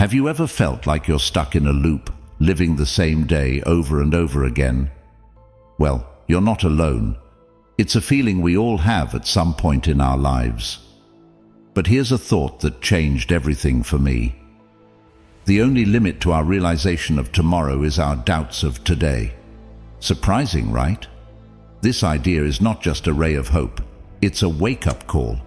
Have you ever felt like you're stuck in a loop, living the same day over and over again? Well, you're not alone. It's a feeling we all have at some point in our lives. But here's a thought that changed everything for me. The only limit to our realization of tomorrow is our doubts of today. Surprising, right? This idea is not just a ray of hope. It's a wake-up call,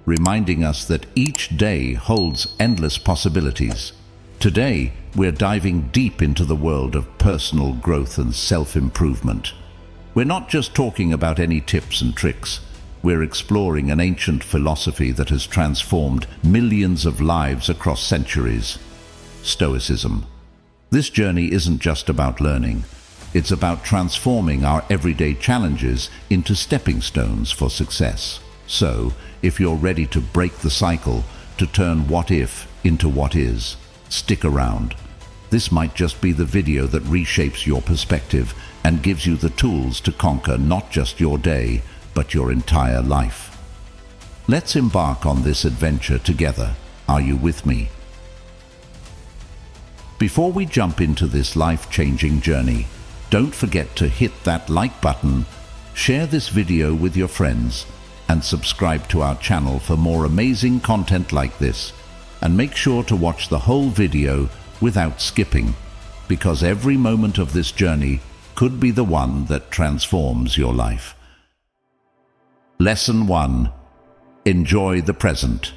reminding us that each day holds endless possibilities. Today, we're diving deep into the world of personal growth and self-improvement. We're not just talking about any tips and tricks. We're exploring an ancient philosophy that has transformed millions of lives across centuries. Stoicism. This journey isn't just about learning. It's about transforming our everyday challenges into stepping stones for success. So, if you're ready to break the cycle, to turn what if into what is, stick around. This might just be the video that reshapes your perspective and gives you the tools to conquer not just your day, but your entire life. Let's embark on this adventure together. Are you with me? Before we jump into this life-changing journey, don't forget to hit that like button, share this video with your friends, and subscribe to our channel for more amazing content like this. And make sure to watch the whole video without skipping, because every moment of this journey could be the one that transforms your life. Lesson 1. Enjoy the present.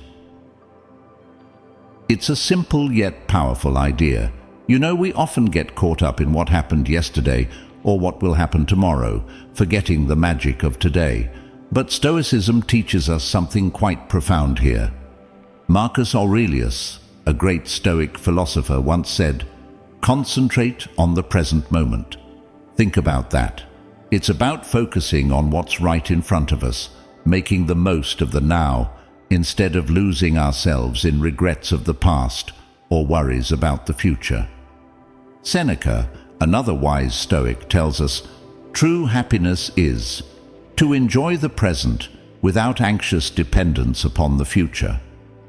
It's a simple yet powerful idea. You know, we often get caught up in what happened yesterday or what will happen tomorrow, forgetting the magic of today. But Stoicism teaches us something quite profound here. Marcus Aurelius, a great Stoic philosopher, once said, "Concentrate on the present moment." Think about that. It's about focusing on what's right in front of us, making the most of the now, instead of losing ourselves in regrets of the past or worries about the future. Seneca, another wise Stoic, tells us, "True happiness is to enjoy the present without anxious dependence upon the future."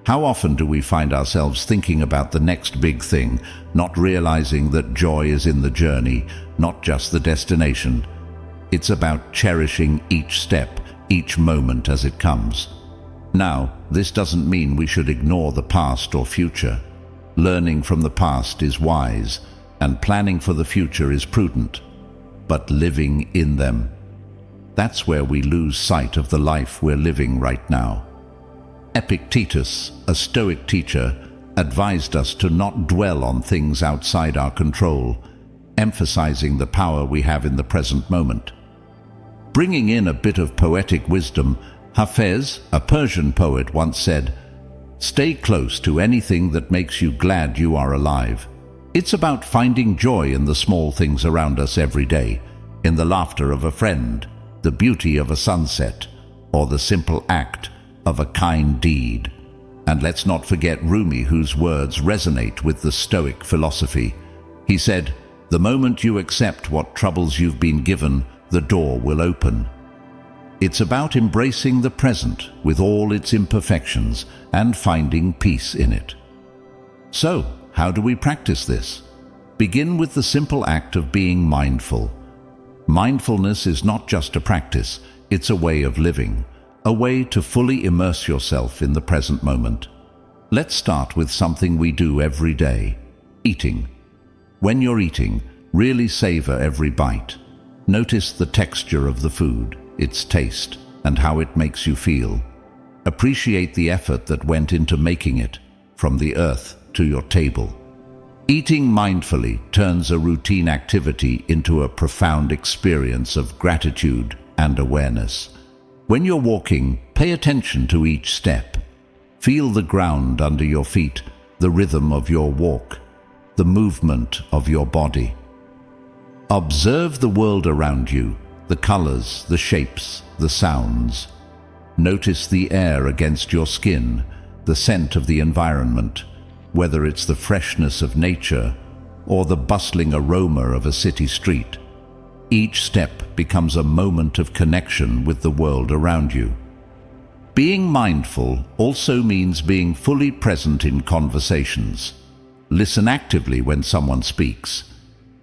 How often do we find ourselves thinking about the next big thing, not realizing that joy is in the journey, not just the destination? It's about cherishing each step, each moment as it comes. Now, this doesn't mean we should ignore the past or future. Learning from the past is wise, and planning for the future is prudent. But living in them, that's where we lose sight of the life we're living right now. Epictetus, a Stoic teacher, advised us to not dwell on things outside our control, emphasizing the power we have in the present moment. Bringing in a bit of poetic wisdom, Hafez, a Persian poet, once said, "Stay close to anything that makes you glad you are alive." It's about finding joy in the small things around us every day, in the laughter of a friend, the beauty of a sunset, or the simple act of a kind deed. And let's not forget Rumi, whose words resonate with the Stoic philosophy. He said, "The moment you accept what troubles you've been given, the door will open." It's about embracing the present with all its imperfections and finding peace in it. So, how do we practice this? Begin with the simple act of being mindful. Mindfulness is not just a practice, it's a way of living, a way to fully immerse yourself in the present moment. Let's start with something we do every day: eating. When you're eating, really savor every bite. Notice the texture of the food, its taste, and how it makes you feel. Appreciate the effort that went into making it, from the earth to your table. Eating mindfully turns a routine activity into a profound experience of gratitude and awareness. When you're walking, pay attention to each step. Feel the ground under your feet, the rhythm of your walk, the movement of your body. Observe the world around you, the colors, the shapes, the sounds. Notice the air against your skin, the scent of the environment, whether it's the freshness of nature or the bustling aroma of a city street. Each step becomes a moment of connection with the world around you. Being mindful also means being fully present in conversations. listen actively when someone speaks.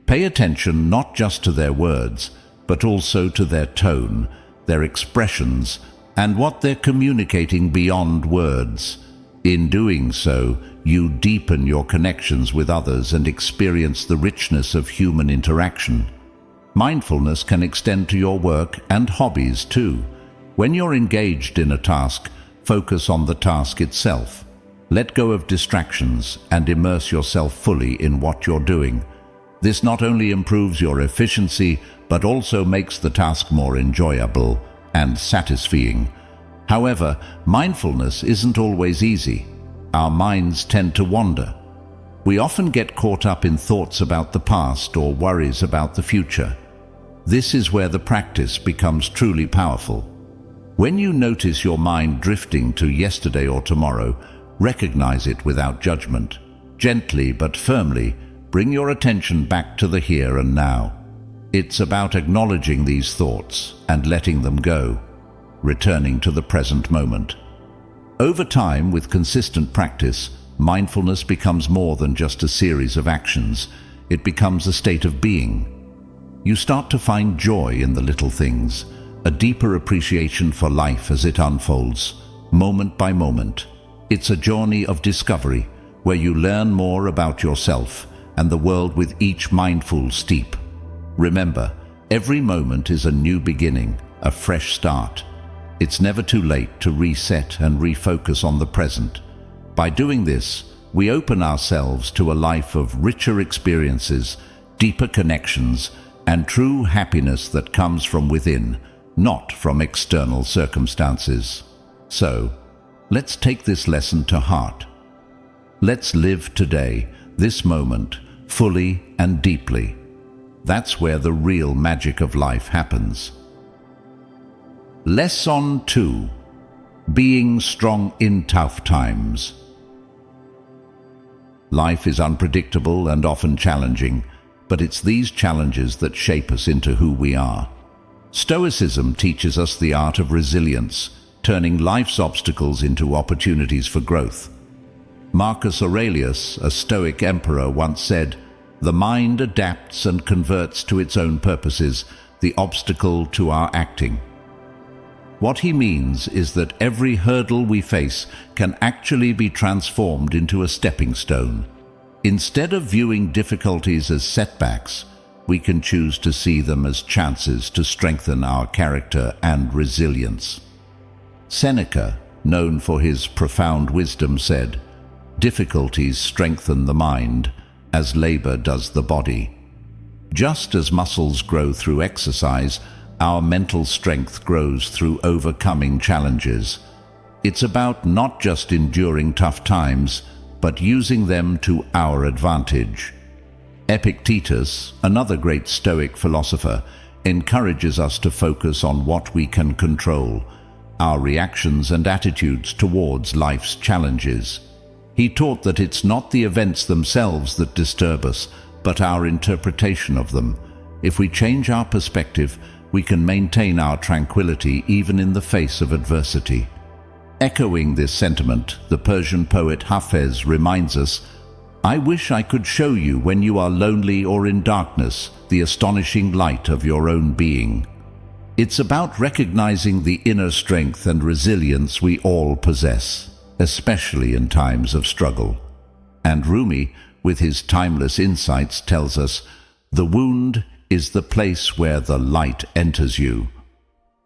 Pay attention not just to their words, but also to their tone, their expressions, and what they're communicating beyond words. In doing so, you deepen your connections with others and experience the richness of human interaction. Mindfulness can extend to your work and hobbies too. When you're engaged in a task, focus on the task itself. Let go of distractions and immerse yourself fully in what you're doing. This not only improves your efficiency, but also makes the task more enjoyable and satisfying. However, mindfulness isn't always easy. Our minds tend to wander. We often get caught up in thoughts about the past or worries about the future. This is where the practice becomes truly powerful. When you notice your mind drifting to yesterday or tomorrow, recognize it without judgment. Gently but firmly, bring your attention back to the here and now. It's about acknowledging these thoughts and letting them go, returning to the present moment. Over time, with consistent practice, mindfulness becomes more than just a series of actions. It becomes a state of being. You start to find joy in the little things, a deeper appreciation for life as it unfolds, moment by moment. It's a journey of discovery, where you learn more about yourself and the world with each mindful step. Remember, every moment is a new beginning, a fresh start. It's never too late to reset and refocus on the present. By doing this, we open ourselves to a life of richer experiences, deeper connections, and true happiness that comes from within, not from external circumstances. So, let's take this lesson to heart. Let's live today, this moment, fully and deeply. That's where the real magic of life happens. Lesson 2. Being strong in tough times. Life is unpredictable and often challenging, but it's these challenges that shape us into who we are. Stoicism teaches us the art of resilience, turning life's obstacles into opportunities for growth. Marcus Aurelius, a Stoic emperor, once said, "The mind adapts and converts to its own purposes the obstacle to our acting." What he means is that every hurdle we face can actually be transformed into a stepping stone. Instead of viewing difficulties as setbacks, we can choose to see them as chances to strengthen our character and resilience. Seneca, known for his profound wisdom, said, "Difficulties strengthen the mind, as labor does the body." Just as muscles grow through exercise, our mental strength grows through overcoming challenges. It's about not just enduring tough times, but using them to our advantage. Epictetus, another great Stoic philosopher, encourages us to focus on what we can control, our reactions and attitudes towards life's challenges. He taught that it's not the events themselves that disturb us, but our interpretation of them. If we change our perspective, we can maintain our tranquility even in the face of adversity. Echoing this sentiment, the Persian poet Hafez reminds us, "I wish I could show you when you are lonely or in darkness the astonishing light of your own being." It's about recognizing the inner strength and resilience we all possess, especially in times of struggle. And Rumi, with his timeless insights, tells us, "The wound is the place where the light enters you."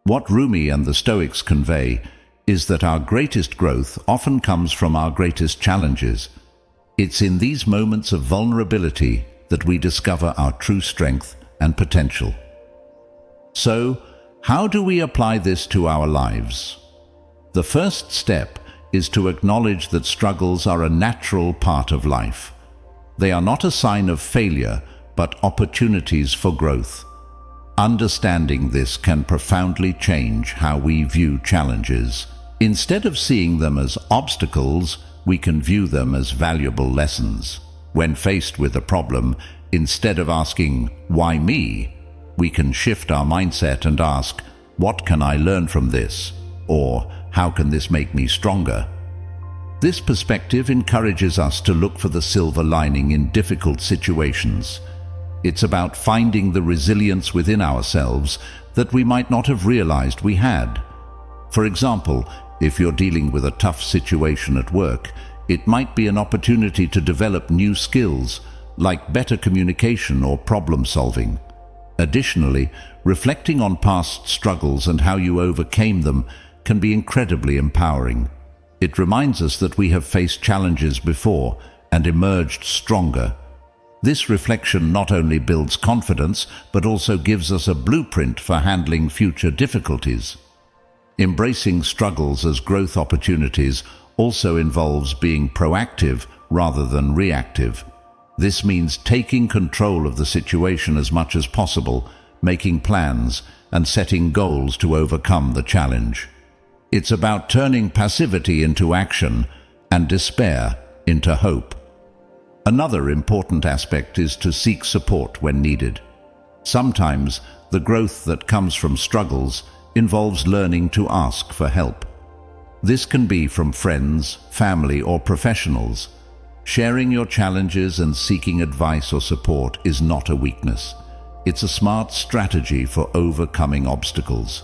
What Rumi and the Stoics convey is that our greatest growth often comes from our greatest challenges. It's in these moments of vulnerability that we discover our true strength and potential. So, how do we apply this to our lives? The first step is to acknowledge that struggles are a natural part of life. They are not a sign of failure, but opportunities for growth. Understanding this can profoundly change how we view challenges. Instead of seeing them as obstacles, we can view them as valuable lessons. When faced with a problem, instead of asking, "Why me?" we can shift our mindset and ask, "What can I learn from this?" or "How can this make me stronger?" This perspective encourages us to look for the silver lining in difficult situations. It's about finding the resilience within ourselves that we might not have realized we had. For example, if you're dealing with a tough situation at work, it might be an opportunity to develop new skills, like better communication or problem solving. Additionally, reflecting on past struggles and how you overcame them can be incredibly empowering. It reminds us that we have faced challenges before and emerged stronger. This reflection not only builds confidence, but also gives us a blueprint for handling future difficulties. Embracing struggles as growth opportunities also involves being proactive rather than reactive. This means taking control of the situation as much as possible, making plans, and setting goals to overcome the challenge. It's about turning passivity into action and despair into hope. Another important aspect is to seek support when needed. Sometimes the growth that comes from struggles involves learning to ask for help. This can be from friends, family, or professionals. Sharing your challenges and seeking advice or support is not a weakness. It's a smart strategy for overcoming obstacles.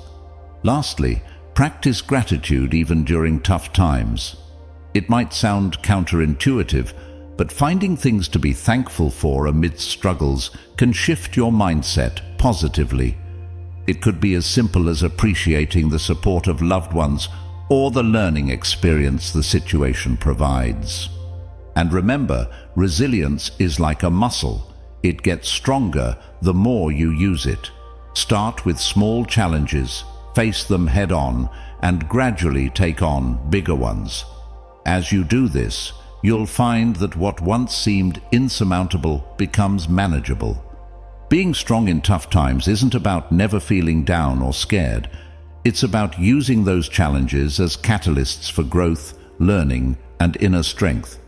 Lastly, practice gratitude even during tough times. It might sound counterintuitive, but finding things to be thankful for amidst struggles can shift your mindset positively. It could be as simple as appreciating the support of loved ones or the learning experience the situation provides. And remember, resilience is like a muscle. It gets stronger the more you use it. Start with small challenges, face them head-on, and gradually take on bigger ones. As you do this, you'll find that what once seemed insurmountable becomes manageable. Being strong in tough times isn't about never feeling down or scared. It's about using those challenges as catalysts for growth, learning, and inner strength.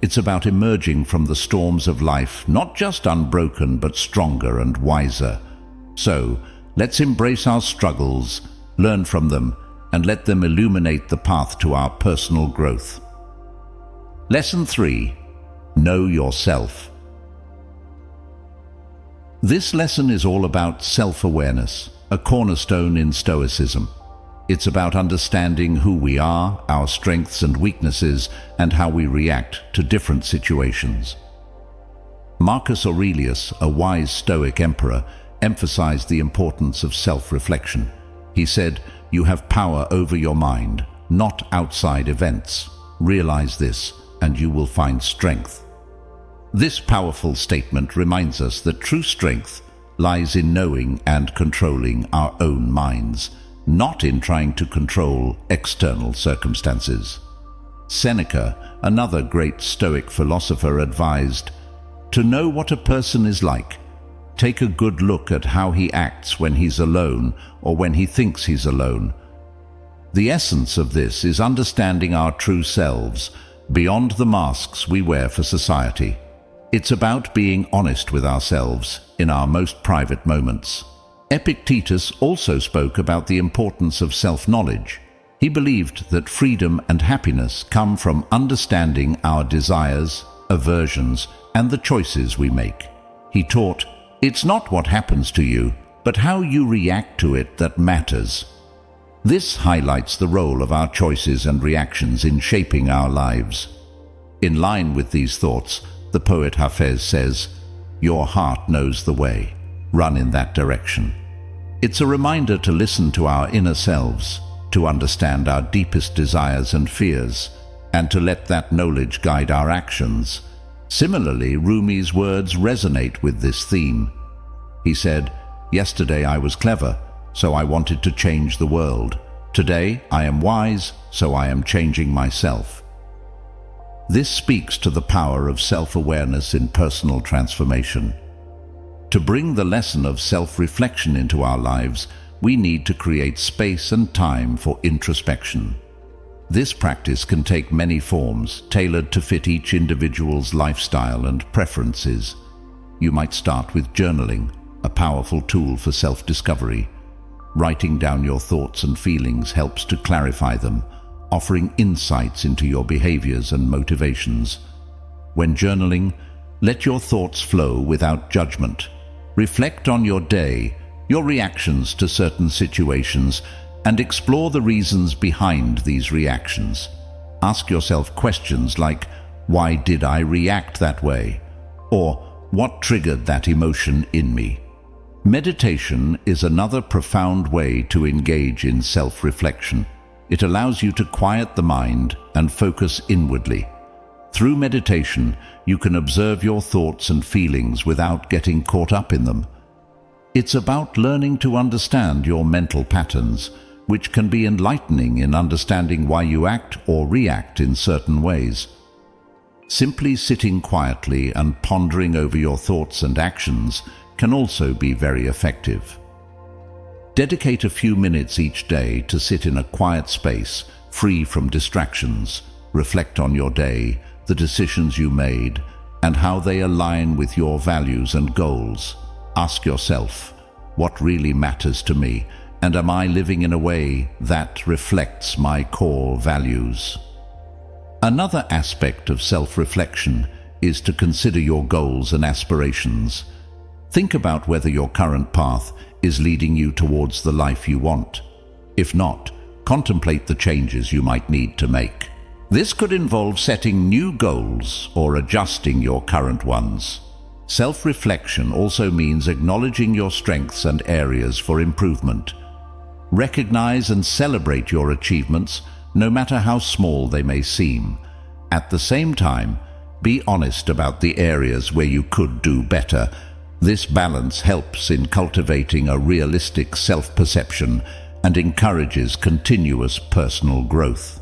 It's about emerging from the storms of life, not just unbroken, but stronger and wiser. So, let's embrace our struggles, learn from them, and let them illuminate the path to our personal growth. Lesson 3. Know yourself. This lesson is all about self-awareness, a cornerstone in Stoicism. It's about understanding who we are, our strengths and weaknesses, and how we react to different situations. Marcus Aurelius, a wise Stoic emperor, emphasized the importance of self-reflection. He said, "You have power over your mind, not outside events. Realize this, and you will find strength." This powerful statement reminds us that true strength lies in knowing and controlling our own minds, not in trying to control external circumstances. Seneca, another great Stoic philosopher, advised, "To know what a person is like, take a good look at how he acts when he's alone or when he thinks he's alone." The essence of this is understanding our true selves, beyond the masks we wear for society. It's about being honest with ourselves in our most private moments. Epictetus also spoke about the importance of self-knowledge. He believed that freedom and happiness come from understanding our desires, aversions, and the choices we make. He taught, "It's not what happens to you, but how you react to it that matters." This highlights the role of our choices and reactions in shaping our lives. In line with these thoughts, the poet Hafez says, "Your heart knows the way. Run in that direction." It's a reminder to listen to our inner selves, to understand our deepest desires and fears, and to let that knowledge guide our actions. Similarly, Rumi's words resonate with this theme. He said, "Yesterday I was clever, so I wanted to change the world. Today I am wise, so I am changing myself." This speaks to the power of self-awareness in personal transformation. To bring the lesson of self-reflection into our lives, we need to create space and time for introspection. This practice can take many forms, tailored to fit each individual's lifestyle and preferences. You might start with journaling, a powerful tool for self-discovery. Writing down your thoughts and feelings helps to clarify them, offering insights into your behaviors and motivations. When journaling, let your thoughts flow without judgment. Reflect on your day, your reactions to certain situations, and explore the reasons behind these reactions. Ask yourself questions like, why did I react that way? Or, what triggered that emotion in me? Meditation is another profound way to engage in self-reflection. It allows you to quiet the mind and focus inwardly. Through meditation, you can observe your thoughts and feelings without getting caught up in them. It's about learning to understand your mental patterns, which can be enlightening in understanding why you act or react in certain ways. Simply sitting quietly and pondering over your thoughts and actions can also be very effective. Dedicate a few minutes each day to sit in a quiet space, free from distractions. Reflect on your day, the decisions you made, and how they align with your values and goals. Ask yourself, what really matters to me, and am I living in a way that reflects my core values? Another aspect of self-reflection is to consider your goals and aspirations. Think about whether your current path is leading you towards the life you want. If not, contemplate the changes you might need to make. This could involve setting new goals or adjusting your current ones. Self-reflection also means acknowledging your strengths and areas for improvement. Recognize and celebrate your achievements, no matter how small they may seem. At the same time, be honest about the areas where you could do better. This balance helps in cultivating a realistic self-perception and encourages continuous personal growth.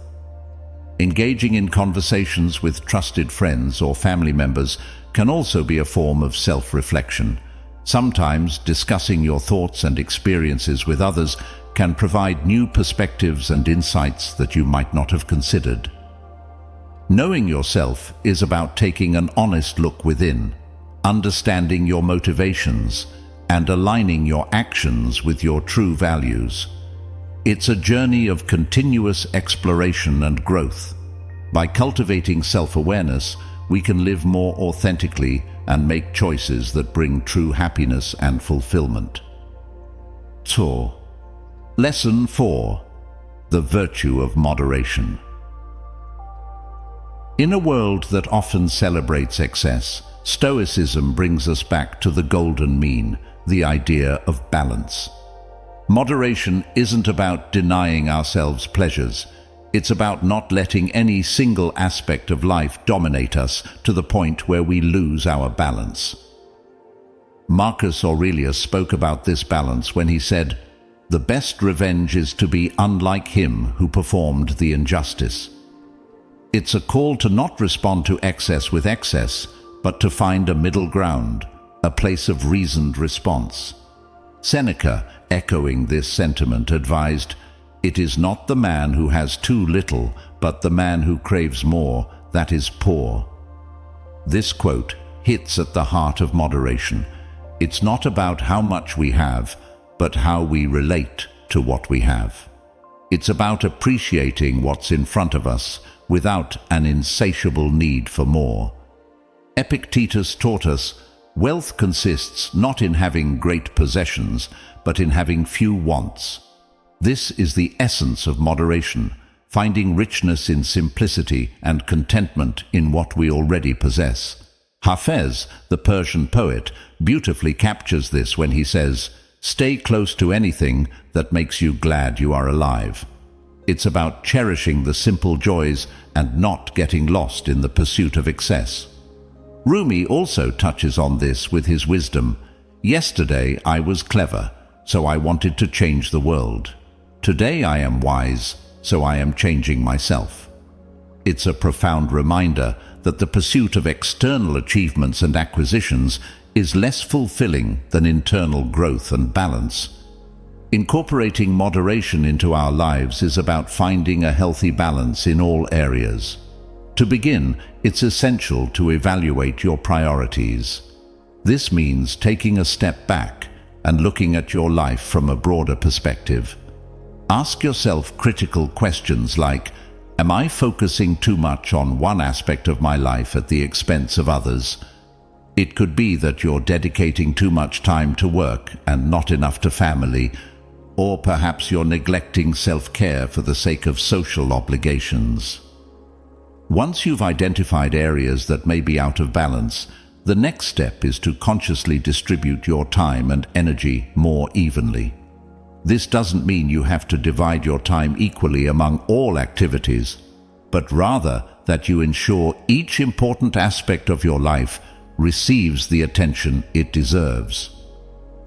Engaging in conversations with trusted friends or family members can also be a form of self-reflection. Sometimes discussing your thoughts and experiences with others can provide new perspectives and insights that you might not have considered. Knowing yourself is about taking an honest look within, understanding your motivations, and aligning your actions with your true values. It's a journey of continuous exploration and growth. By cultivating self-awareness, we can live more authentically and make choices that bring true happiness and fulfillment. Lesson 4. The virtue of moderation. In a world that often celebrates excess, Stoicism brings us back to the golden mean, the idea of balance. Moderation isn't about denying ourselves pleasures. It's about not letting any single aspect of life dominate us to the point where we lose our balance. Marcus Aurelius spoke about this balance when he said, "The best revenge is to be unlike him who performed the injustice." It's a call to not respond to excess with excess, but to find a middle ground, a place of reasoned response. Seneca, echoing this sentiment, advised, "It is not the man who has too little, but the man who craves more, that is poor." This quote hits at the heart of moderation. It's not about how much we have, but how we relate to what we have. It's about appreciating what's in front of us without an insatiable need for more. Epictetus taught us, wealth consists not in having great possessions, but in having few wants. This is the essence of moderation, finding richness in simplicity and contentment in what we already possess. Hafez, the Persian poet, beautifully captures this when he says, "Stay close to anything that makes you glad you are alive." It's about cherishing the simple joys and not getting lost in the pursuit of excess. Rumi also touches on this with his wisdom. "Yesterday I was clever, so I wanted to change the world. Today I am wise, so I am changing myself." It's a profound reminder that the pursuit of external achievements and acquisitions is less fulfilling than internal growth and balance. Incorporating moderation into our lives is about finding a healthy balance in all areas. To begin, it's essential to evaluate your priorities. This means taking a step back and looking at your life from a broader perspective. Ask yourself critical questions like, Am I focusing too much on one aspect of my life at the expense of others? It could be that you're dedicating too much time to work and not enough to family, or perhaps you're neglecting self-care for the sake of social obligations. Once you've identified areas that may be out of balance, the next step is to consciously distribute your time and energy more evenly. This doesn't mean you have to divide your time equally among all activities, but rather that you ensure each important aspect of your life receives the attention it deserves.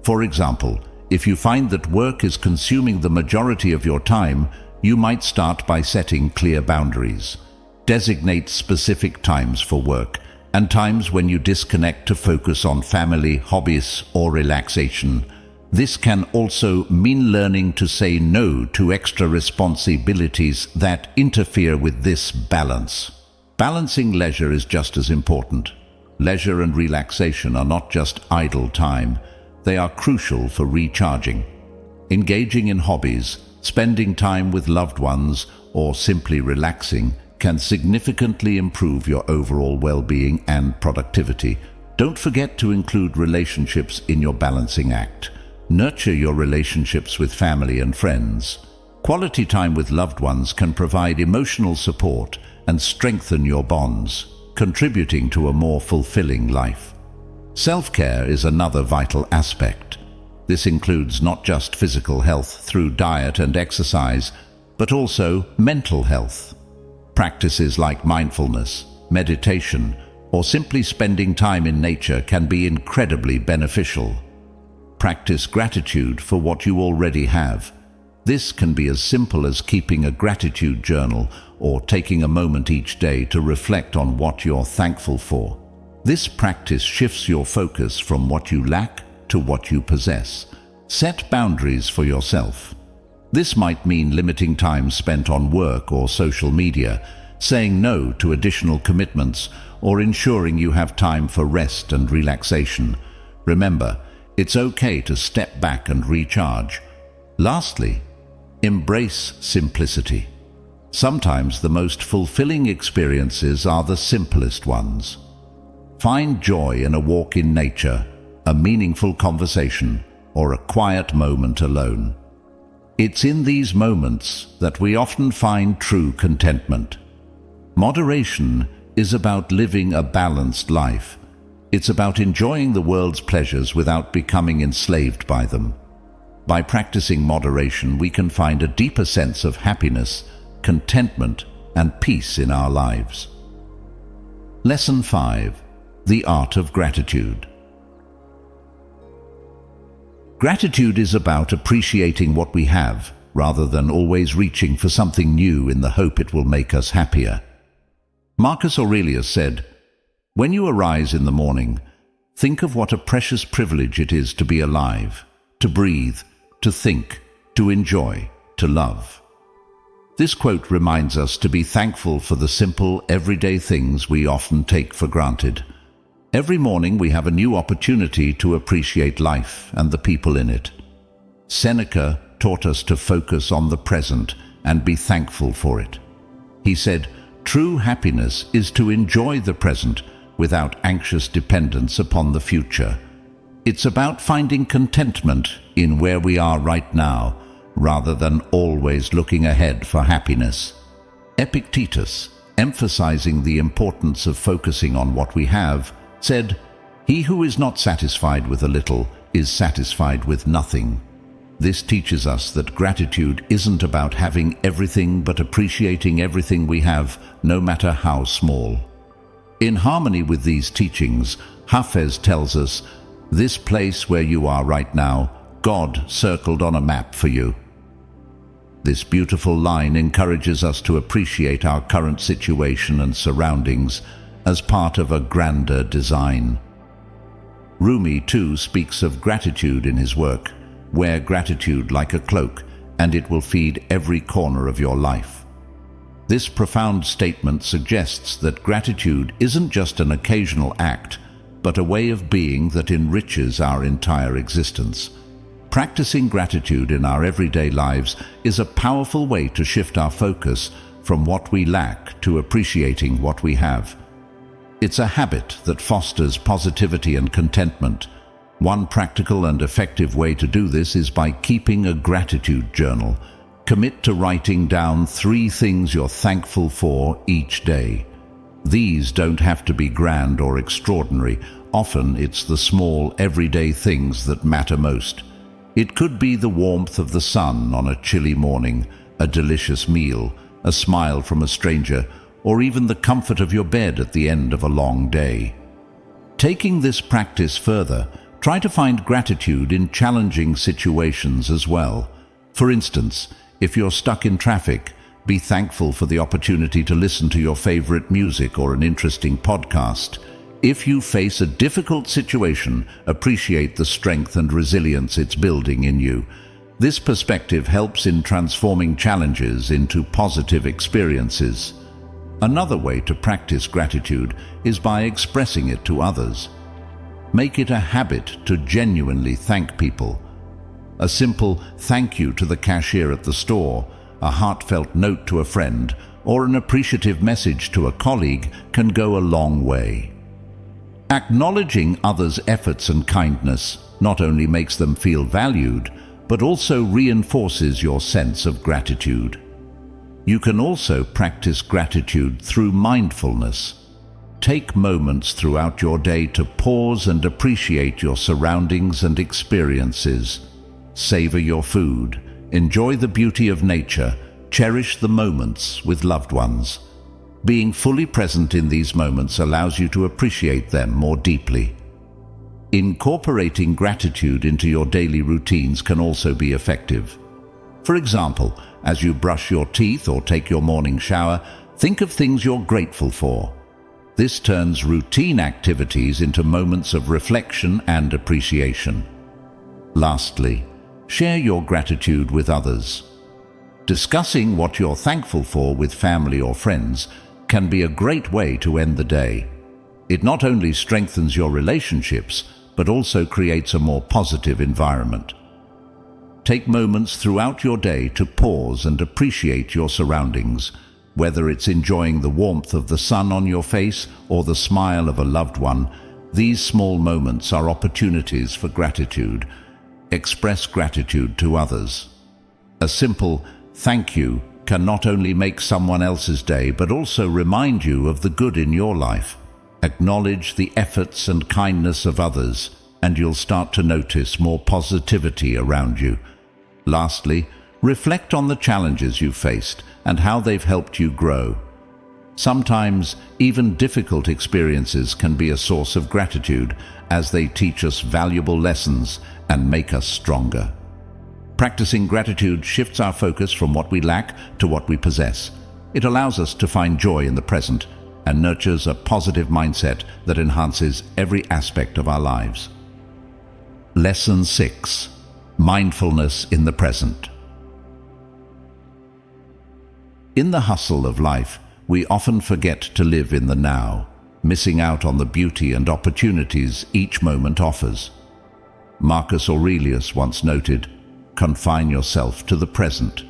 For example, if you find that work is consuming the majority of your time, you might start by setting clear boundaries. Designate specific times for work and times when you disconnect to focus on family, hobbies, or relaxation. This can also mean learning to say no to extra responsibilities that interfere with this balance. Balancing leisure is just as important. Leisure and relaxation are not just idle time. They are crucial for recharging. Engaging in hobbies, spending time with loved ones, or simply relaxing can significantly improve your overall well-being and productivity. Don't forget to include relationships in your balancing act. Nurture your relationships with family and friends. Quality time with loved ones can provide emotional support and strengthen your bonds, contributing to a more fulfilling life. Self-care is another vital aspect. This includes not just physical health through diet and exercise, but also mental health. Practices like mindfulness, meditation, or simply spending time in nature can be incredibly beneficial. Practice gratitude for what you already have. This can be as simple as keeping a gratitude journal or taking a moment each day to reflect on what you're thankful for. This practice shifts your focus from what you lack to what you possess. Set boundaries for yourself. This might mean limiting time spent on work or social media, saying no to additional commitments, or ensuring you have time for rest and relaxation. Remember, it's okay to step back and recharge. Lastly, embrace simplicity. Sometimes the most fulfilling experiences are the simplest ones. Find joy in a walk in nature, a meaningful conversation, or a quiet moment alone. It's in these moments that we often find true contentment. Moderation is about living a balanced life. It's about enjoying the world's pleasures without becoming enslaved by them. By practicing moderation, we can find a deeper sense of happiness, contentment, and peace in our lives. Lesson 5. The Art of Gratitude. Gratitude is about appreciating what we have, rather than always reaching for something new in the hope it will make us happier. Marcus Aurelius said, "When you arise in the morning, think of what a precious privilege it is to be alive, to breathe, to think, to enjoy, to love." This quote reminds us to be thankful for the simple, everyday things we often take for granted. Every morning we have a new opportunity to appreciate life and the people in it. Seneca taught us to focus on the present and be thankful for it. He said, "True happiness is to enjoy the present without anxious dependence upon the future." It's about finding contentment in where we are right now, rather than always looking ahead for happiness. Epictetus, emphasizing the importance of focusing on what we have, said, "He who is not satisfied with a little is satisfied with nothing." This teaches us that gratitude isn't about having everything but appreciating everything we have, no matter how small. In harmony with these teachings, Hafez tells us, "This place where you are right now, God circled on a map for you." This beautiful line encourages us to appreciate our current situation and surroundings as part of a grander design. Rumi, too, speaks of gratitude in his work. "Wear gratitude like a cloak, and it will feed every corner of your life." This profound statement suggests that gratitude isn't just an occasional act, but a way of being that enriches our entire existence. Practicing gratitude in our everyday lives is a powerful way to shift our focus from what we lack to appreciating what we have. It's a habit that fosters positivity and contentment. One practical and effective way to do this is by keeping a gratitude journal. Commit to writing down 3 things you're thankful for each day. These don't have to be grand or extraordinary. Often it's the small, everyday things that matter most. It could be the warmth of the sun on a chilly morning, a delicious meal, a smile from a stranger, or even the comfort of your bed at the end of a long day. Taking this practice further, try to find gratitude in challenging situations as well. For instance, if you're stuck in traffic, be thankful for the opportunity to listen to your favorite music or an interesting podcast. If you face a difficult situation, appreciate the strength and resilience it's building in you. This perspective helps in transforming challenges into positive experiences. Another way to practice gratitude is by expressing it to others. Make it a habit to genuinely thank people. A simple thank you to the cashier at the store, a heartfelt note to a friend, or an appreciative message to a colleague can go a long way. Acknowledging others' efforts and kindness not only makes them feel valued, but also reinforces your sense of gratitude. You can also practice gratitude through mindfulness. Take moments throughout your day to pause and appreciate your surroundings and experiences. Savor your food, enjoy the beauty of nature, cherish the moments with loved ones. Being fully present in these moments allows you to appreciate them more deeply. Incorporating gratitude into your daily routines can also be effective. For example, as you brush your teeth or take your morning shower, think of things you're grateful for. This turns routine activities into moments of reflection and appreciation. Lastly, share your gratitude with others. Discussing what you're thankful for with family or friends can be a great way to end the day. It not only strengthens your relationships, but also creates a more positive environment. Take moments throughout your day to pause and appreciate your surroundings, whether it's enjoying the warmth of the sun on your face or the smile of a loved one. These small moments are opportunities for gratitude. Express gratitude to others. A simple thank you can not only make someone else's day, but also remind you of the good in your life. Acknowledge the efforts and kindness of others, and you'll start to notice more positivity around you. Lastly, reflect on the challenges you've faced and how they've helped you grow. Sometimes, even difficult experiences can be a source of gratitude, as they teach us valuable lessons and make us stronger. Practicing gratitude shifts our focus from what we lack to what we possess. It allows us to find joy in the present and nurtures a positive mindset that enhances every aspect of our lives. Lesson 6. Mindfulness in the present. In the hustle of life, we often forget to live in the now, missing out on the beauty and opportunities each moment offers. Marcus Aurelius once noted, "Confine yourself to the present."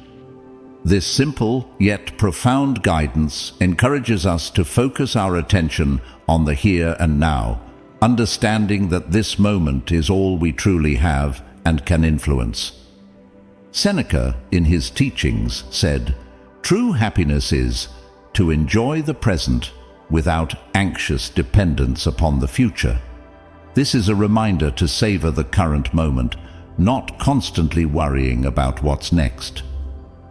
This simple yet profound guidance encourages us to focus our attention on the here and now, understanding that this moment is all we truly have and can influence. Seneca, in his teachings, said, "True happiness is to enjoy the present without anxious dependence upon the future." This is a reminder to savor the current moment, not constantly worrying about what's next.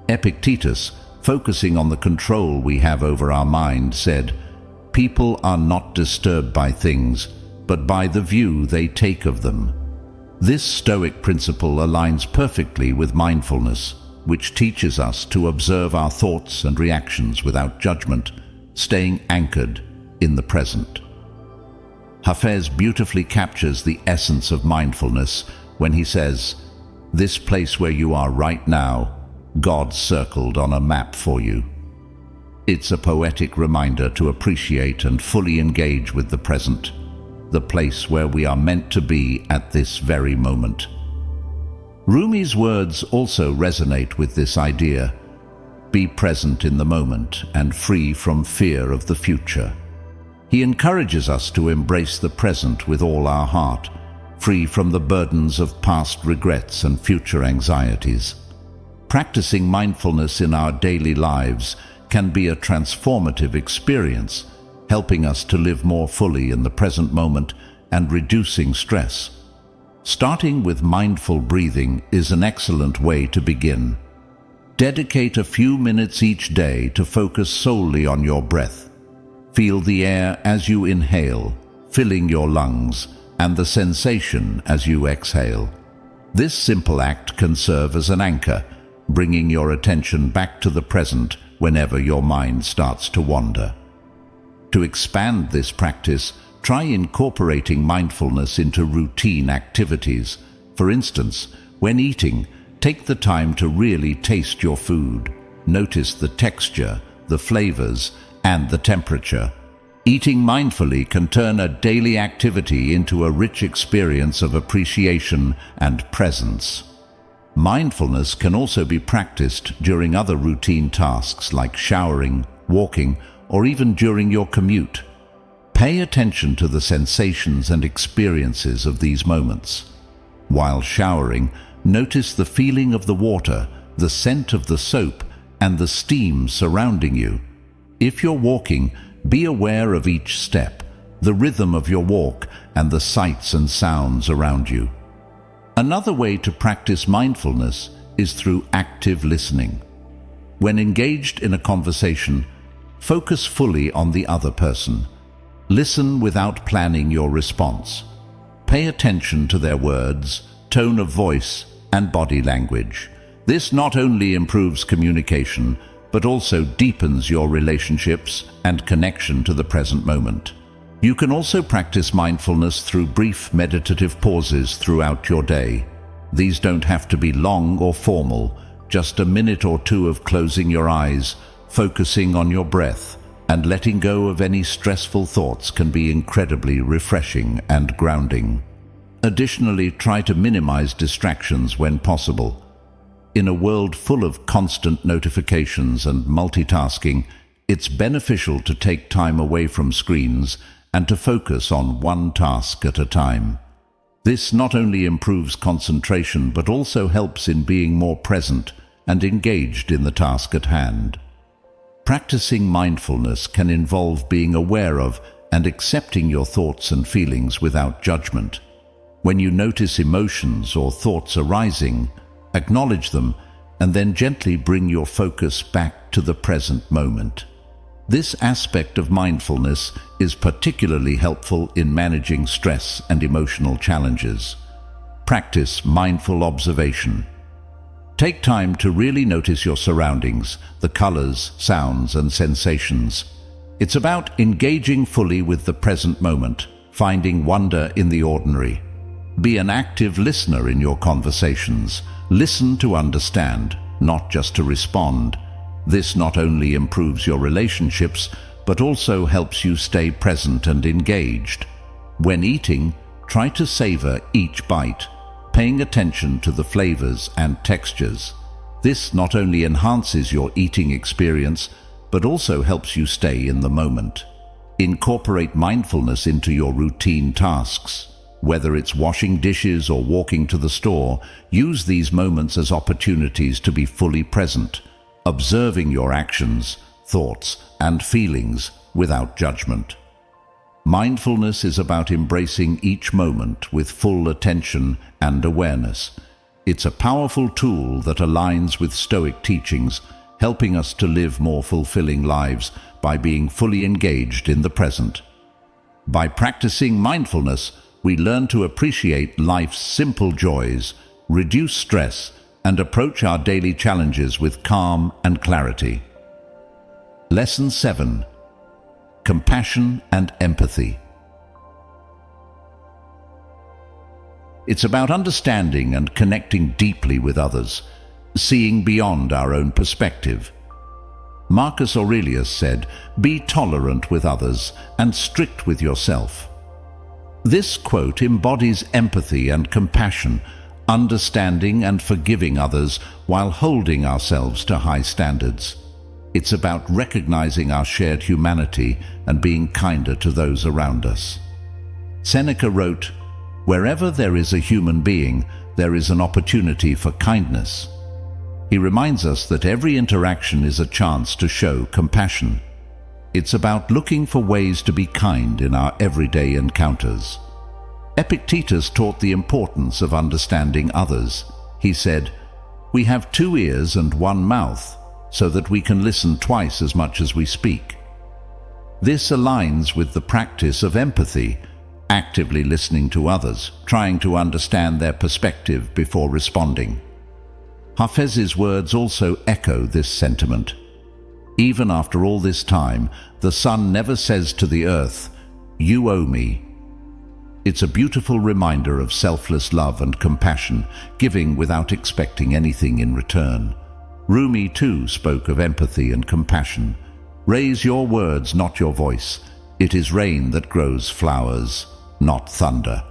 Epictetus, focusing on the control we have over our mind, said, "People are not disturbed by things, but by the view they take of them." This Stoic principle aligns perfectly with mindfulness, which teaches us to observe our thoughts and reactions without judgment, staying anchored in the present. Hafez beautifully captures the essence of mindfulness when he says, "This place where you are right now, God circled on a map for you." It's a poetic reminder to appreciate and fully engage with the present, the place where we are meant to be at this very moment. Rumi's words also resonate with this idea. be present in the moment and free from fear of the future. He encourages us to embrace the present with all our heart, free from the burdens of past regrets and future anxieties. Practicing mindfulness in our daily lives can be a transformative experience, helping us to live more fully in the present moment and reducing stress. Starting with mindful breathing is an excellent way to begin. Dedicate a few minutes each day to focus solely on your breath. Feel the air as you inhale, filling your lungs, and the sensation as you exhale. This simple act can serve as an anchor, bringing your attention back to the present whenever your mind starts to wander. To expand this practice, try incorporating mindfulness into routine activities. For instance, when eating, take the time to really taste your food. Notice the texture, the flavors, and the temperature. Eating mindfully can turn a daily activity into a rich experience of appreciation and presence. Mindfulness can also be practiced during other routine tasks like showering, walking, or even during your commute. Pay attention to the sensations and experiences of these moments. While showering, notice the feeling of the water, the scent of the soap, and the steam surrounding you. If you're walking, be aware of each step, the rhythm of your walk, and the sights and sounds around you. Another way to practice mindfulness is through active listening. When engaged in a conversation, focus fully on the other person. Listen without planning your response. Pay attention to their words, tone of voice, and body language. This not only improves communication, but also deepens your relationships and connection to the present moment. You can also practice mindfulness through brief meditative pauses throughout your day. These don't have to be long or formal. Just a minute or two of closing your eyes, focusing on your breath, and letting go of any stressful thoughts can be incredibly refreshing and grounding. Additionally, try to minimize distractions when possible. In a world full of constant notifications and multitasking, it's beneficial to take time away from screens and to focus on one task at a time. This not only improves concentration but also helps in being more present and engaged in the task at hand. Practicing mindfulness can involve being aware of and accepting your thoughts and feelings without judgment. When you notice emotions or thoughts arising, acknowledge them and then gently bring your focus back to the present moment. This aspect of mindfulness is particularly helpful in managing stress and emotional challenges. Practice mindful observation. Take time to really notice your surroundings, the colors, sounds, and sensations. It's about engaging fully with the present moment, finding wonder in the ordinary. Be an active listener in your conversations. Listen to understand, not just to respond. This not only improves your relationships, but also helps you stay present and engaged. When eating, try to savor each bite, paying attention to the flavors and textures. This not only enhances your eating experience, but also helps you stay in the moment. Incorporate mindfulness into your routine tasks. Whether it's washing dishes or walking to the store, use these moments as opportunities to be fully present, observing your actions, thoughts, and feelings without judgment. Mindfulness is about embracing each moment with full attention and awareness. It's a powerful tool that aligns with Stoic teachings, helping us to live more fulfilling lives by being fully engaged in the present. By practicing mindfulness, we learn to appreciate life's simple joys, reduce stress, and approach our daily challenges with calm and clarity. Lesson 7. Compassion and empathy. It's about understanding and connecting deeply with others, seeing beyond our own perspective. Marcus Aurelius said, "Be tolerant with others and strict with yourself." This quote embodies empathy and compassion, understanding and forgiving others while holding ourselves to high standards. It's about recognizing our shared humanity and being kinder to those around us. Seneca wrote, "Wherever there is a human being, there is an opportunity for kindness." He reminds us that every interaction is a chance to show compassion. It's about looking for ways to be kind in our everyday encounters. Epictetus taught the importance of understanding others. He said, "We have 2 ears and 1 mouth, so that we can listen twice as much as we speak." This aligns with the practice of empathy, actively listening to others, trying to understand their perspective before responding. Hafez's words also echo this sentiment. Even after all this time, the sun never says to the earth, "You owe me." It's a beautiful reminder of selfless love and compassion, giving without expecting anything in return. Rumi too spoke of empathy and compassion. "Raise your words, not your voice. It is rain that grows flowers, not thunder."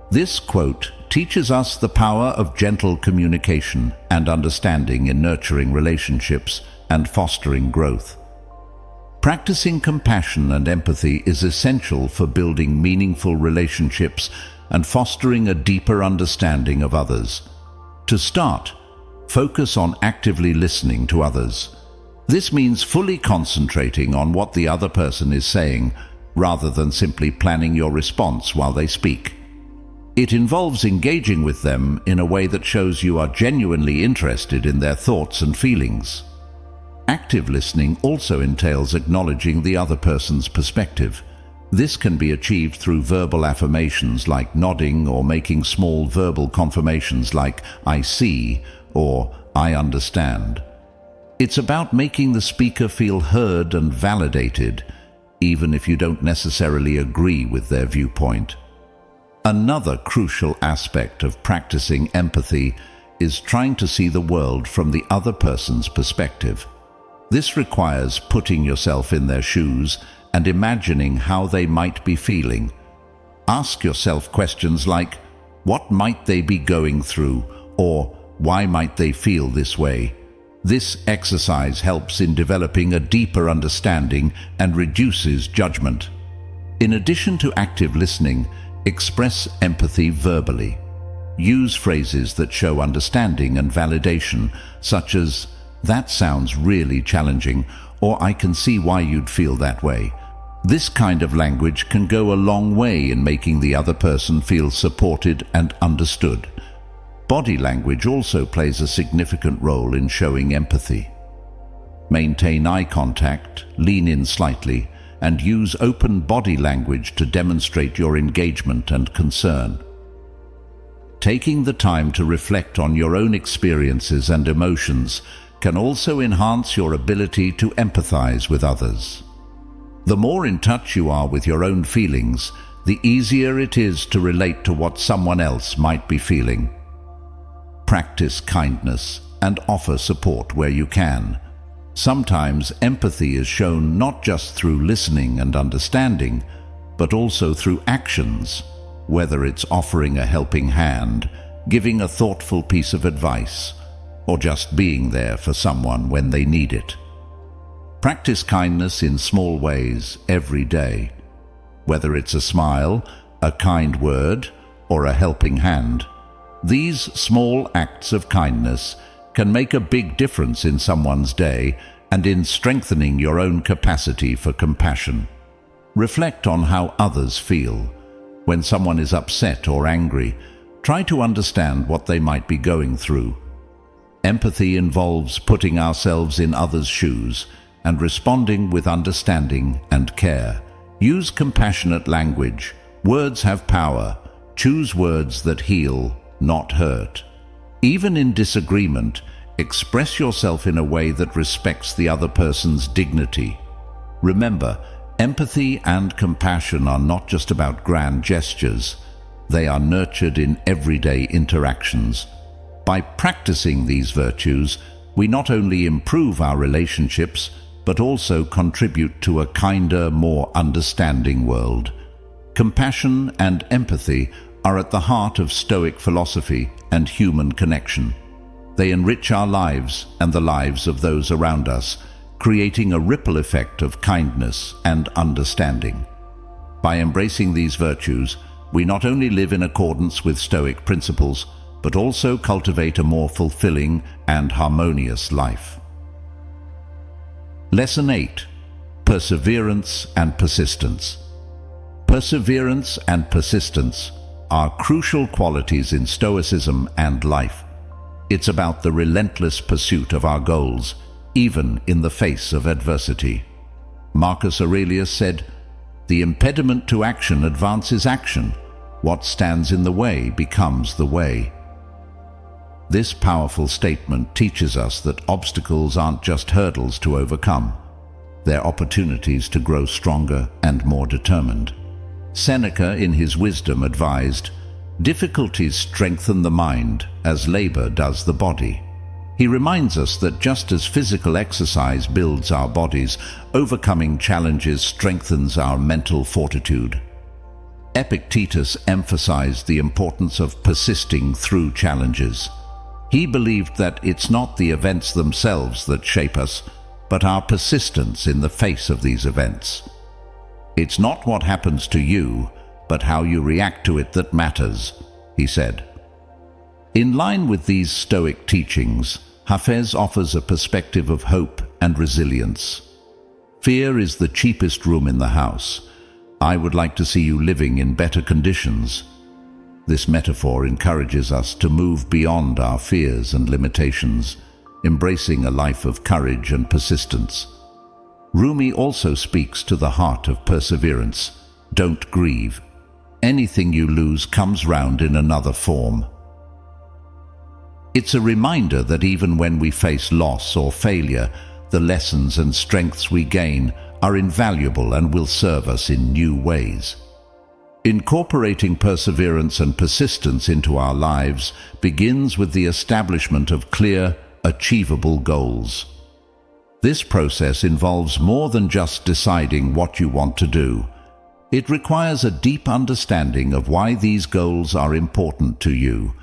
This quote teaches us the power of gentle communication and understanding in nurturing relationships and fostering growth. Practicing compassion and empathy is essential for building meaningful relationships and fostering a deeper understanding of others. To start, focus on actively listening to others. This means fully concentrating on what the other person is saying, rather than simply planning your response while they speak. It involves engaging with them in a way that shows you are genuinely interested in their thoughts and feelings. Active listening also entails acknowledging the other person's perspective. This can be achieved through verbal affirmations like nodding, or making small verbal confirmations like "I see" or "I understand." It's about making the speaker feel heard and validated, even if you don't necessarily agree with their viewpoint. Another crucial aspect of practicing empathy is trying to see the world from the other person's perspective. This requires putting yourself in their shoes and imagining how they might be feeling. Ask yourself questions like, what might they be going through, or why might they feel this way? This exercise helps in developing a deeper understanding and reduces judgment. In addition to active listening, express empathy verbally. Use phrases that show understanding and validation, such as, "That sounds really challenging," or "I can see why you'd feel that way." This kind of language can go a long way in making the other person feel supported and understood. Body language also plays a significant role in showing empathy. Maintain eye contact, lean in slightly, and use open body language to demonstrate your engagement and concern. Taking the time to reflect on your own experiences and emotions can also enhance your ability to empathize with others. The more in touch you are with your own feelings, the easier it is to relate to what someone else might be feeling. Practice kindness and offer support where you can. Sometimes empathy is shown not just through listening and understanding, but also through actions, whether it's offering a helping hand, giving a thoughtful piece of advice, or just being there for someone when they need it. Practice kindness in small ways every day, whether it's a smile, a kind word, or a helping hand. These small acts of kindness can make a big difference in someone's day and in strengthening your own capacity for compassion. Reflect on how others feel. When someone is upset or angry, try to understand what they might be going through. Empathy involves putting ourselves in others' shoes and responding with understanding and care. Use compassionate language. Words have power. Choose words that heal, not hurt. Even in disagreement, express yourself in a way that respects the other person's dignity. Remember, empathy and compassion are not just about grand gestures. They are nurtured in everyday interactions. By practicing these virtues, we not only improve our relationships, but also contribute to a kinder, more understanding world. Compassion and empathy are at the heart of Stoic philosophy and human connection. They enrich our lives and the lives of those around us, creating a ripple effect of kindness and understanding. By embracing these virtues, we not only live in accordance with Stoic principles, but also cultivate a more fulfilling and harmonious life. Lesson 8. Perseverance and persistence. Perseverance and persistence are crucial qualities in Stoicism and life. It's about the relentless pursuit of our goals, even in the face of adversity. Marcus Aurelius said, "The impediment to action advances action. What stands in the way becomes the way." This powerful statement teaches us that obstacles aren't just hurdles to overcome. They're opportunities to grow stronger and more determined. Seneca, in his wisdom, advised, "Difficulties strengthen the mind as labor does the body." He reminds us that just as physical exercise builds our bodies, overcoming challenges strengthens our mental fortitude. Epictetus emphasized the importance of persisting through challenges. He believed that it's not the events themselves that shape us, but our persistence in the face of these events. "It's not what happens to you, but how you react to it that matters," he said. In line with these Stoic teachings, Hafez offers a perspective of hope and resilience. Fear is the cheapest room in the house. I would like to see you living in better conditions. This metaphor encourages us to move beyond our fears and limitations, embracing a life of courage and persistence. Rumi also speaks to the heart of perseverance. Don't grieve. Anything you lose comes round in another form. It's a reminder that even when we face loss or failure, the lessons and strengths we gain are invaluable and will serve us in new ways. Incorporating perseverance and persistence into our lives begins with the establishment of clear, achievable goals. This process involves more than just deciding what you want to do. It requires a deep understanding of why these goals are important to you.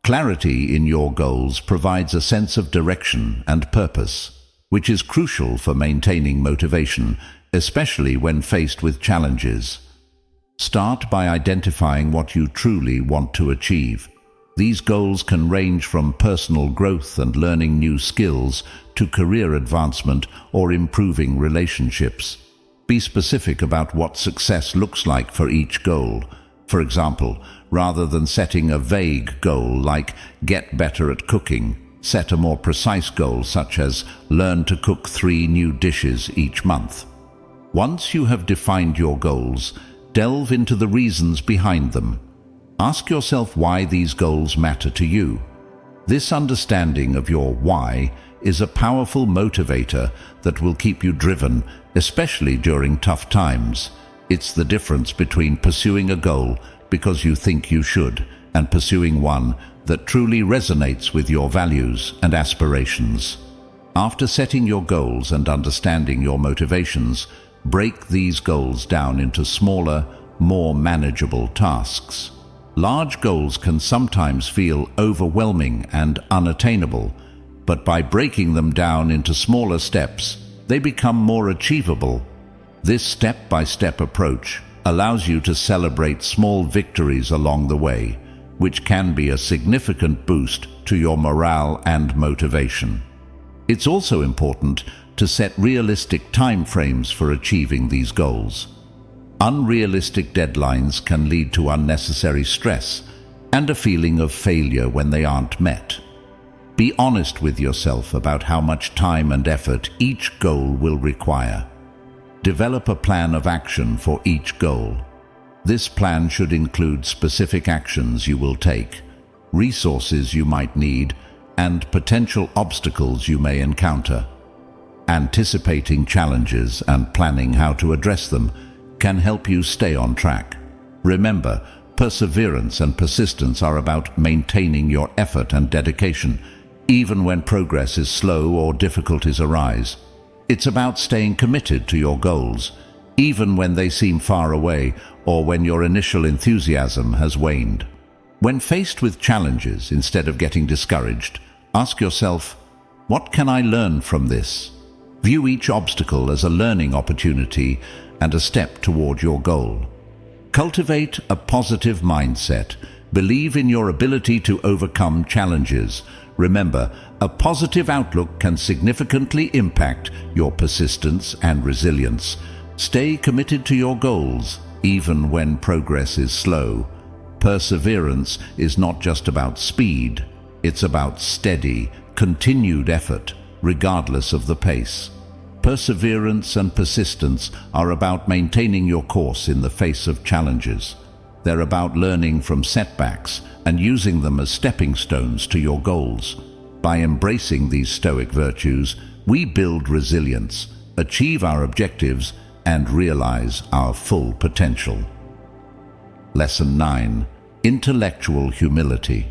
Clarity in your goals provides a sense of direction and purpose, which is crucial for maintaining motivation, especially when faced with challenges. Start by identifying what you truly want to achieve. These goals can range from personal growth and learning new skills to career advancement or improving relationships. Be specific about what success looks like for each goal. For example, rather than setting a vague goal like get better at cooking, set a more precise goal such as learn to cook 3 new dishes each month. Once you have defined your goals, delve into the reasons behind them. Ask yourself why these goals matter to you. This understanding of your why is a powerful motivator that will keep you driven, especially during tough times. It's the difference between pursuing a goal because you think you should and pursuing one that truly resonates with your values and aspirations. After setting your goals and understanding your motivations, break these goals down into smaller, more manageable tasks. Large goals can sometimes feel overwhelming and unattainable, but by breaking them down into smaller steps, they become more achievable. This step-by-step approach allows you to celebrate small victories along the way, which can be a significant boost to your morale and motivation. It's also important to set realistic time frames for achieving these goals. Unrealistic deadlines can lead to unnecessary stress and a feeling of failure when they aren't met. Be honest with yourself about how much time and effort each goal will require. Develop a plan of action for each goal. This plan should include specific actions you will take, resources you might need, and potential obstacles you may encounter. Anticipating challenges and planning how to address them can help you stay on track. Remember, perseverance and persistence are about maintaining your effort and dedication, even when progress is slow or difficulties arise. It's about staying committed to your goals, even when they seem far away or when your initial enthusiasm has waned. When faced with challenges, instead of getting discouraged, Ask yourself, what can I learn from this? View each obstacle as a learning opportunity and a step toward your goal. Cultivate a positive mindset. Believe in your ability to overcome challenges. Remember, a positive outlook can significantly impact your persistence and resilience. Stay committed to your goals, even when progress is slow. Perseverance is not just about speed, it's about steady, continued effort, regardless of the pace. Perseverance and persistence are about maintaining your course in the face of challenges. They're about learning from setbacks and using them as stepping stones to your goals. By embracing these Stoic virtues, we build resilience, achieve our objectives, and realize our full potential. Lesson 9. Intellectual humility.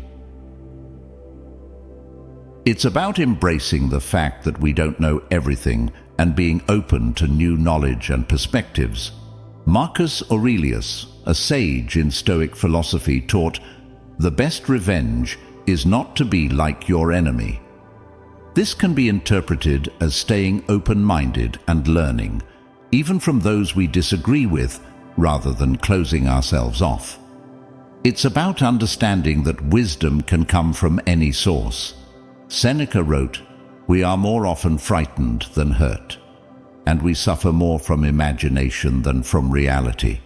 It's about embracing the fact that we don't know everything and being open to new knowledge and perspectives. Marcus Aurelius, a sage in Stoic philosophy, taught, "The best revenge is not to be like your enemy." This can be interpreted as staying open-minded and learning, even from those we disagree with, rather than closing ourselves off. It's about understanding that wisdom can come from any source. Seneca wrote, "We are more often frightened than hurt, and we suffer more from imagination than from reality."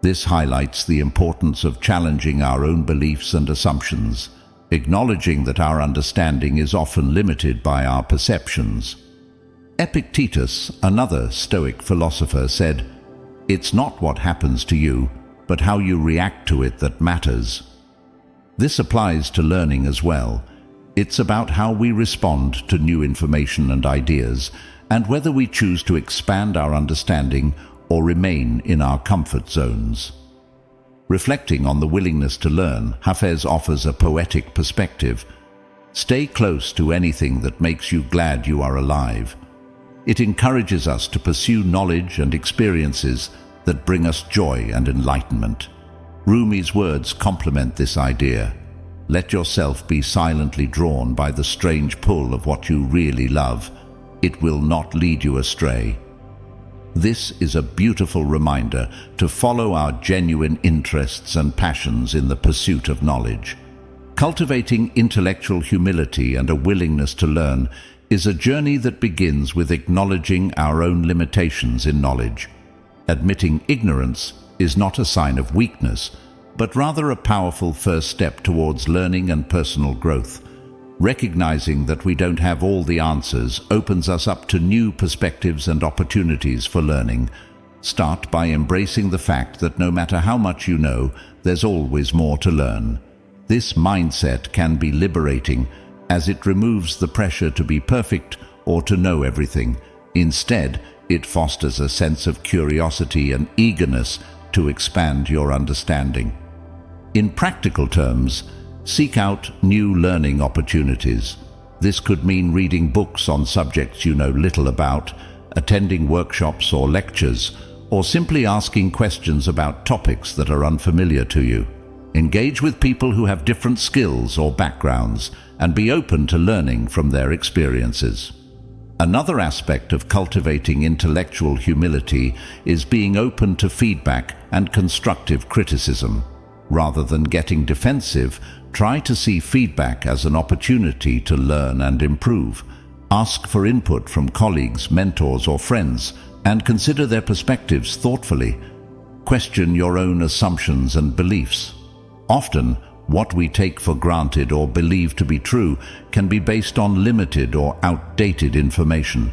This highlights the importance of challenging our own beliefs and assumptions, acknowledging that our understanding is often limited by our perceptions. Epictetus, another Stoic philosopher, said, "It's not what happens to you, but how you react to it that matters." This applies to learning as well. It's about how we respond to new information and ideas, and whether we choose to expand our understanding or remain in our comfort zones. Reflecting on the willingness to learn, Hafez offers a poetic perspective. Stay close to anything that makes you glad you are alive. It encourages us to pursue knowledge and experiences that bring us joy and enlightenment. Rumi's words complement this idea. Let yourself be silently drawn by the strange pull of what you really love. It will not lead you astray. This is a beautiful reminder to follow our genuine interests and passions in the pursuit of knowledge. Cultivating intellectual humility and a willingness to learn is a journey that begins with acknowledging our own limitations in knowledge. Admitting ignorance is not a sign of weakness, but rather a powerful first step towards learning and personal growth. Recognizing that we don't have all the answers opens us up to new perspectives and opportunities for learning. Start by embracing the fact that no matter how much you know, there's always more to learn. This mindset can be liberating, as it removes the pressure to be perfect or to know everything. Instead, it fosters a sense of curiosity and eagerness to expand your understanding. In practical terms, seek out new learning opportunities. This could mean reading books on subjects you know little about, attending workshops or lectures, or simply asking questions about topics that are unfamiliar to you. Engage with people who have different skills or backgrounds, and be open to learning from their experiences. Another aspect of cultivating intellectual humility is being open to feedback and constructive criticism. Rather than getting defensive, try to see feedback as an opportunity to learn and improve. Ask for input from colleagues, mentors, or friends, and consider their perspectives thoughtfully. Question your own assumptions and beliefs. Often, what we take for granted or believe to be true can be based on limited or outdated information.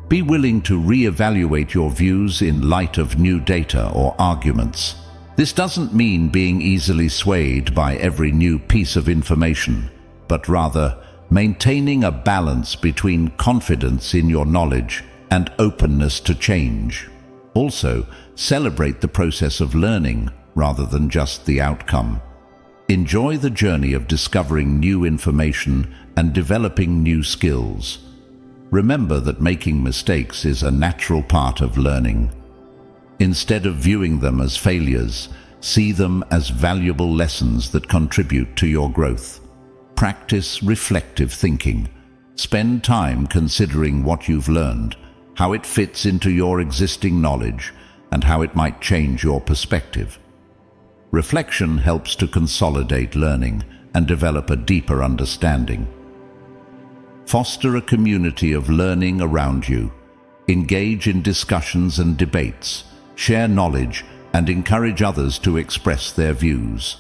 Be willing to re-evaluate your views in light of new data or arguments. This doesn't mean being easily swayed by every new piece of information, but rather maintaining a balance between confidence in your knowledge and openness to change. Also, celebrate the process of learning rather than just the outcome. Enjoy the journey of discovering new information and developing new skills. Remember that making mistakes is a natural part of learning. Instead of viewing them as failures, see them as valuable lessons that contribute to your growth. practice reflective thinking. Spend time considering what you've learned, how it fits into your existing knowledge, and how it might change your perspective. Reflection helps to consolidate learning and develop a deeper understanding. Foster a community of learning around you. Engage in discussions and debates, share knowledge, and encourage others to express their views.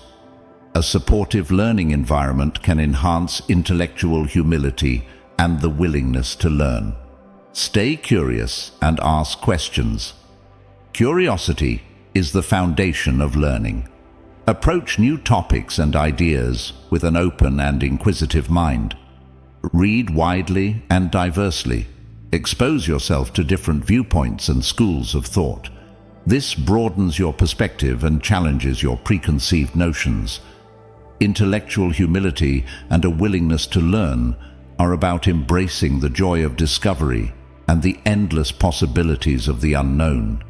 A supportive learning environment can enhance intellectual humility and the willingness to learn. Stay curious and ask questions. Curiosity is the foundation of learning. Approach new topics and ideas with an open and inquisitive mind. Read widely and diversely. Expose yourself to different viewpoints and schools of thought. This broadens your perspective and challenges your preconceived notions. Intellectual humility and a willingness to learn are about embracing the joy of discovery and the endless possibilities of the unknown.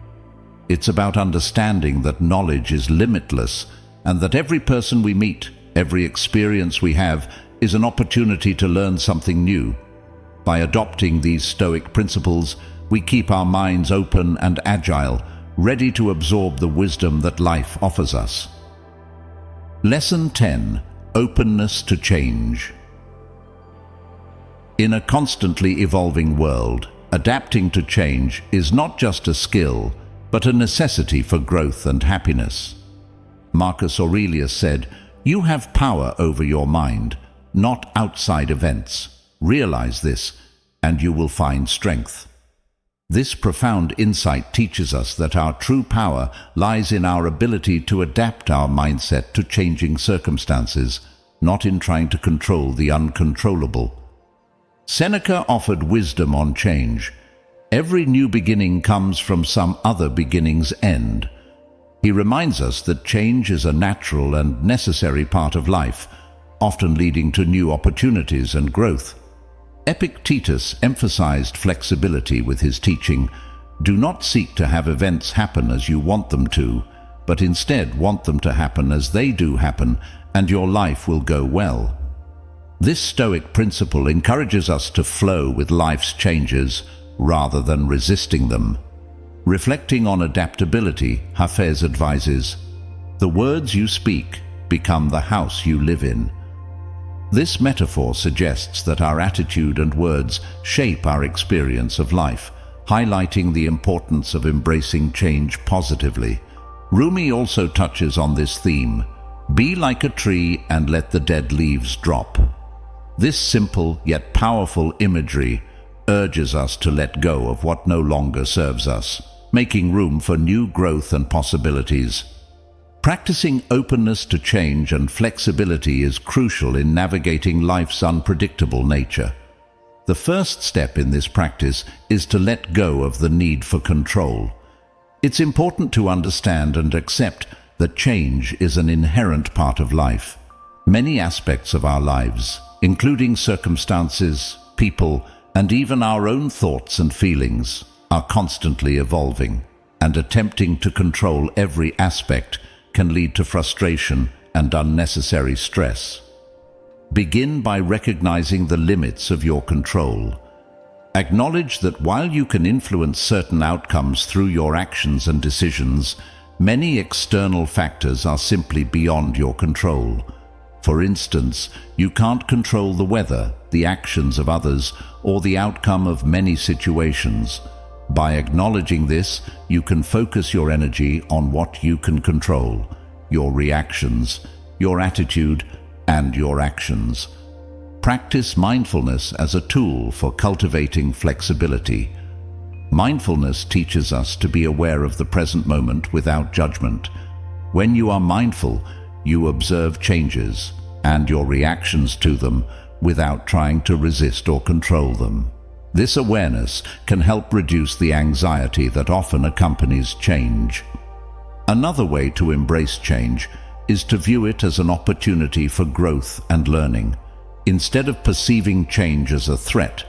It's about understanding that knowledge is limitless and that every person we meet, every experience we have, is an opportunity to learn something new. By adopting these Stoic principles, we keep our minds open and agile, ready to absorb the wisdom that life offers us. Lesson 10. Openness to change. In a constantly evolving world, adapting to change is not just a skill, but a necessity for growth and happiness. Marcus Aurelius said, "You have power over your mind, not outside events. Realize this, and you will find strength." This profound insight teaches us that our true power lies in our ability to adapt our mindset to changing circumstances, not in trying to control the uncontrollable. Seneca offered wisdom on change. Every new beginning comes from some other beginning's end. He reminds us that change is a natural and necessary part of life, often leading to new opportunities and growth. Epictetus emphasized flexibility with his teaching. Do not seek to have events happen as you want them to, but instead want them to happen as they do happen, and your life will go well. This Stoic principle encourages us to flow with life's changes rather than resisting them. Reflecting on adaptability, Hafez advises, "The words you speak become the house you live in." This metaphor suggests that our attitude and words shape our experience of life, highlighting the importance of embracing change positively. Rumi also touches on this theme. Be like a tree and let the dead leaves drop. This simple yet powerful imagery urges us to let go of what no longer serves us, making room for new growth and possibilities. Practicing openness to change and flexibility is crucial in navigating life's unpredictable nature. The first step in this practice is to let go of the need for control. It's important to understand and accept that change is an inherent part of life. Many aspects of our lives, including circumstances, people, and even our own thoughts and feelings, are constantly evolving, and attempting to control every aspect can lead to frustration and unnecessary stress. Begin by recognizing the limits of your control. Acknowledge that while you can influence certain outcomes through your actions and decisions, many external factors are simply beyond your control. For instance, you can't control the weather, the actions of others, or the outcome of many situations. By acknowledging this, you can focus your energy on what you can control: your reactions, your attitude, and your actions. Practice mindfulness as a tool for cultivating flexibility. Mindfulness teaches us to be aware of the present moment without judgment. When you are mindful, you observe changes and your reactions to them without trying to resist or control them. This awareness can help reduce the anxiety that often accompanies change. Another way to embrace change is to view it as an opportunity for growth and learning. Instead of perceiving change as a threat,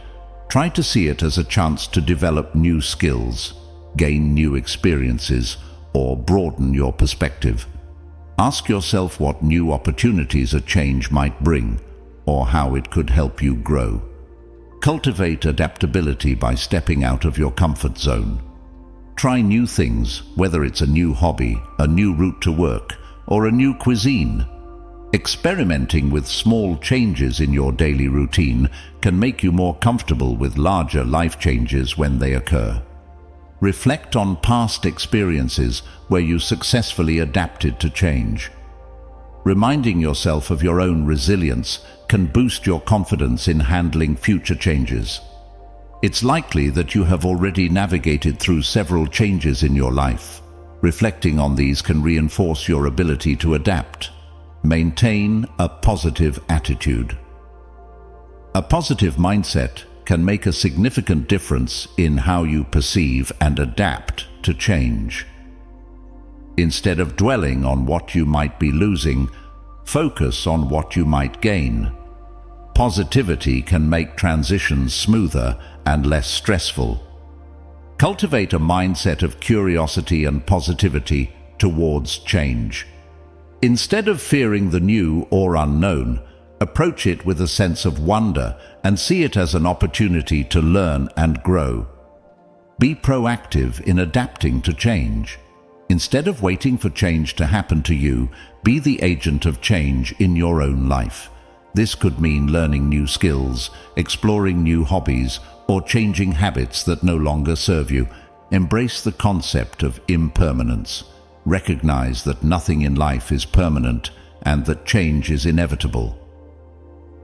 try to see it as a chance to develop new skills, gain new experiences, or broaden your perspective. Ask yourself what new opportunities a change might bring, or how it could help you grow. Cultivate adaptability by stepping out of your comfort zone. Try new things, whether it's a new hobby, a new route to work, or a new cuisine. Experimenting with small changes in your daily routine can make you more comfortable with larger life changes when they occur. Reflect on past experiences where you successfully adapted to change. Reminding yourself of your own resilience can boost your confidence in handling future changes. It's likely that you have already navigated through several changes in your life. Reflecting on these can reinforce your ability to adapt. Maintain a positive attitude. A positive mindset can make a significant difference in how you perceive and adapt to change. Instead of dwelling on what you might be losing, focus on what you might gain. Positivity can make transitions smoother and less stressful. Cultivate a mindset of curiosity and positivity towards change. Instead of fearing the new or unknown, approach it with a sense of wonder and see it as an opportunity to learn and grow. Be proactive in adapting to change. Instead of waiting for change to happen to you, be the agent of change in your own life. This could mean learning new skills, exploring new hobbies, or changing habits that no longer serve you. Embrace the concept of impermanence. Recognize that nothing in life is permanent and that change is inevitable.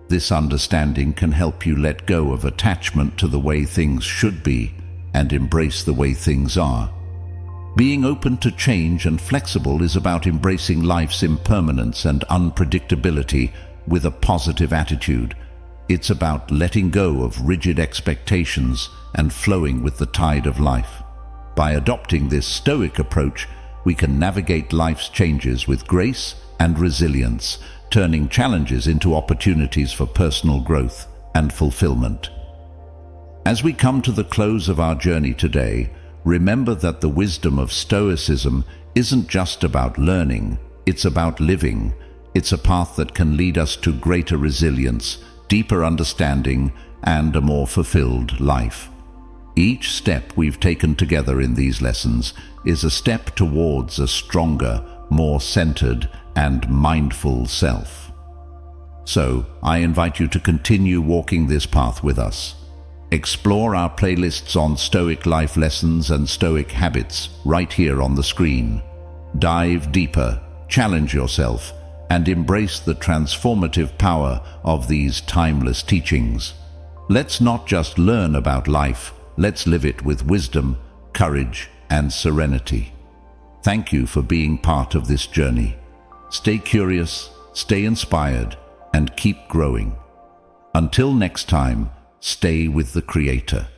This understanding can help you let go of attachment to the way things should be and embrace the way things are. Being open to change and flexible is about embracing life's impermanence and unpredictability with a positive attitude. It's about letting go of rigid expectations and flowing with the tide of life. By adopting this Stoic approach, we can navigate life's changes with grace and resilience, turning challenges into opportunities for personal growth and fulfillment. As we come to the close of our journey today, remember that the wisdom of Stoicism isn't just about learning, it's about living. It's a path that can lead us to greater resilience, deeper understanding, and a more fulfilled life. Each step we've taken together in these lessons is a step towards a stronger, more centered, and mindful self. So, I invite you to continue walking this path with us. Explore our playlists on Stoic life lessons and Stoic habits right here on the screen. Dive deeper, challenge yourself, and embrace the transformative power of these timeless teachings. Let's not just learn about life, let's live it with wisdom, courage, and serenity. Thank you for being part of this journey. Stay curious, stay inspired, and keep growing. Until next time, stay with the Creator.